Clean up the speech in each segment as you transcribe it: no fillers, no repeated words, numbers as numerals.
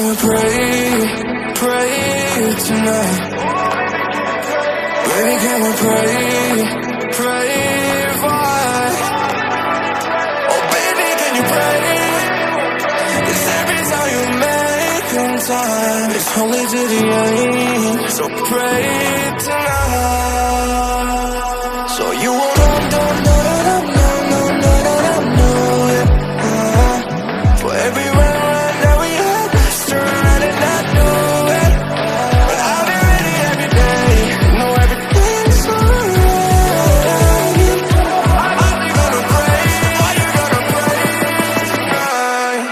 can we pray tonight? Baby, can we pray why? Oh baby, can you pray? 'Cause every time you make time, it's only to the end. So pray tonight. So you won't for every round that we had, turn around and not do it. But I'll be ready every day. Know everything's alright. Are you gonna pray? Are you gonna pray tonight?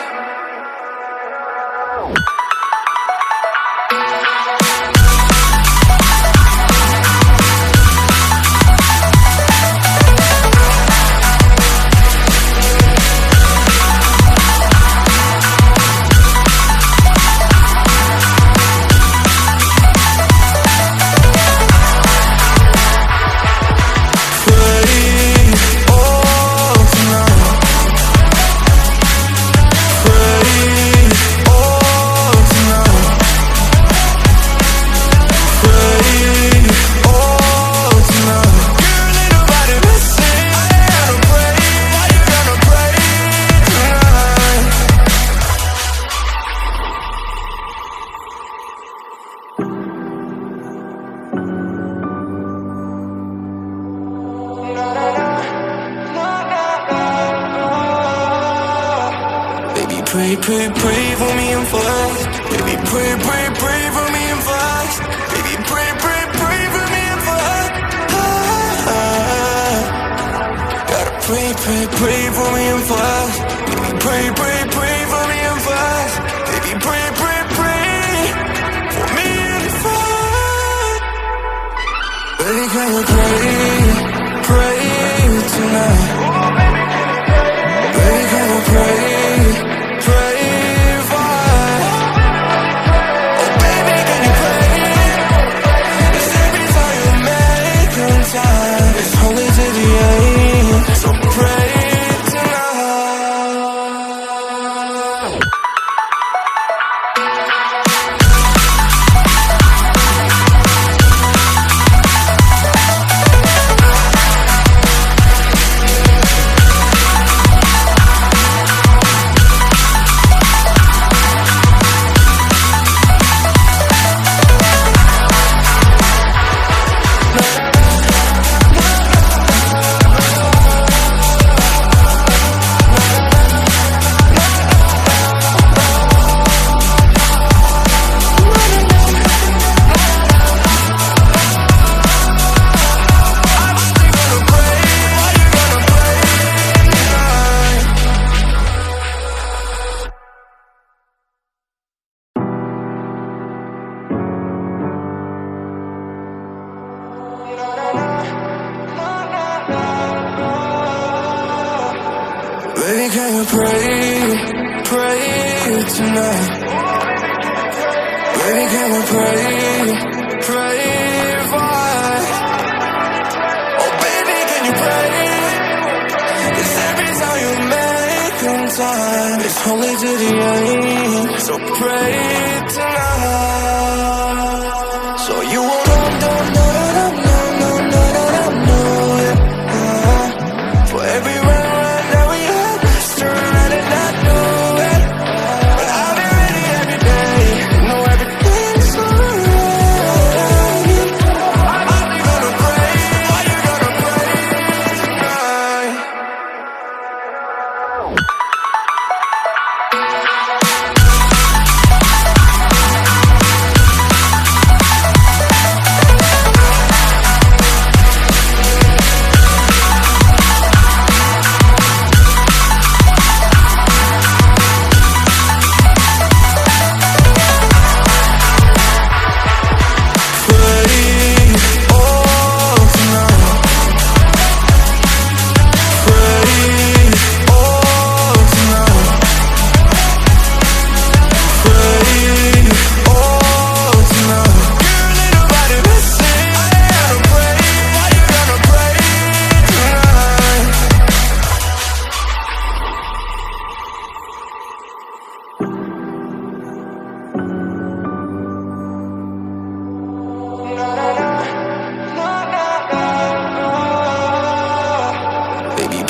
Pray for me and fast. Baby, pray for me and fast. Baby, pray for me and fast. Gotta pray for me and fast. Baby, pray for me and fast. Baby, pray for me and fast. Baby, can we pray tonight? Baby, can we pray why? Oh baby, can you pray? 'Cause every time you make time, it's only to the end. So pray tonight. Baby, can you pray tonight? Baby, can we pray why? Oh baby, can you pray? 'Cause every time you make time, it's only to the end. So pray tonight. So you won't for every round that we had, turn around and not do it. But I'll be ready every day. Know everything's alright. Are you gonna pray? Are you gonna pray tonight?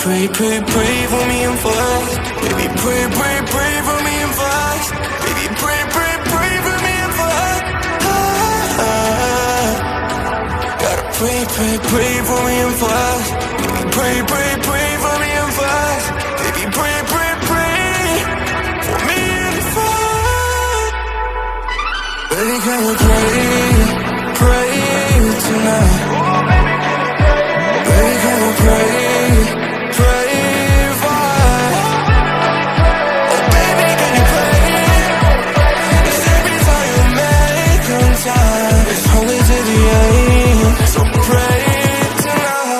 pray, pray, pray for me and fast. Baby, pray, pray, pray for me and fast. Baby, pray, pray, pray for me and fast. Gotta pray, pray, pray for me and fast. Baby, pray, pray, pray for me and fast. Baby, pray, pray, pray for me and fast. Baby, can we pray, pray tonight? Baby, can we pray, pray fast? Oh baby, can you pray? 'Cause every time you make time, it's only to the end. So pray tonight.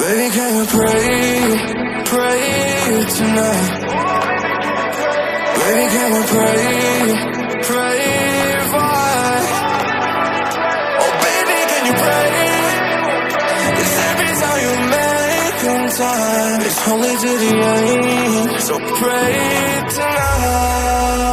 Baby, can you pray, pray tonight? Baby, can we pray, pray fast? Oh baby, can you pray? 'Cause every time you make time, it's only to the end. So pray tonight.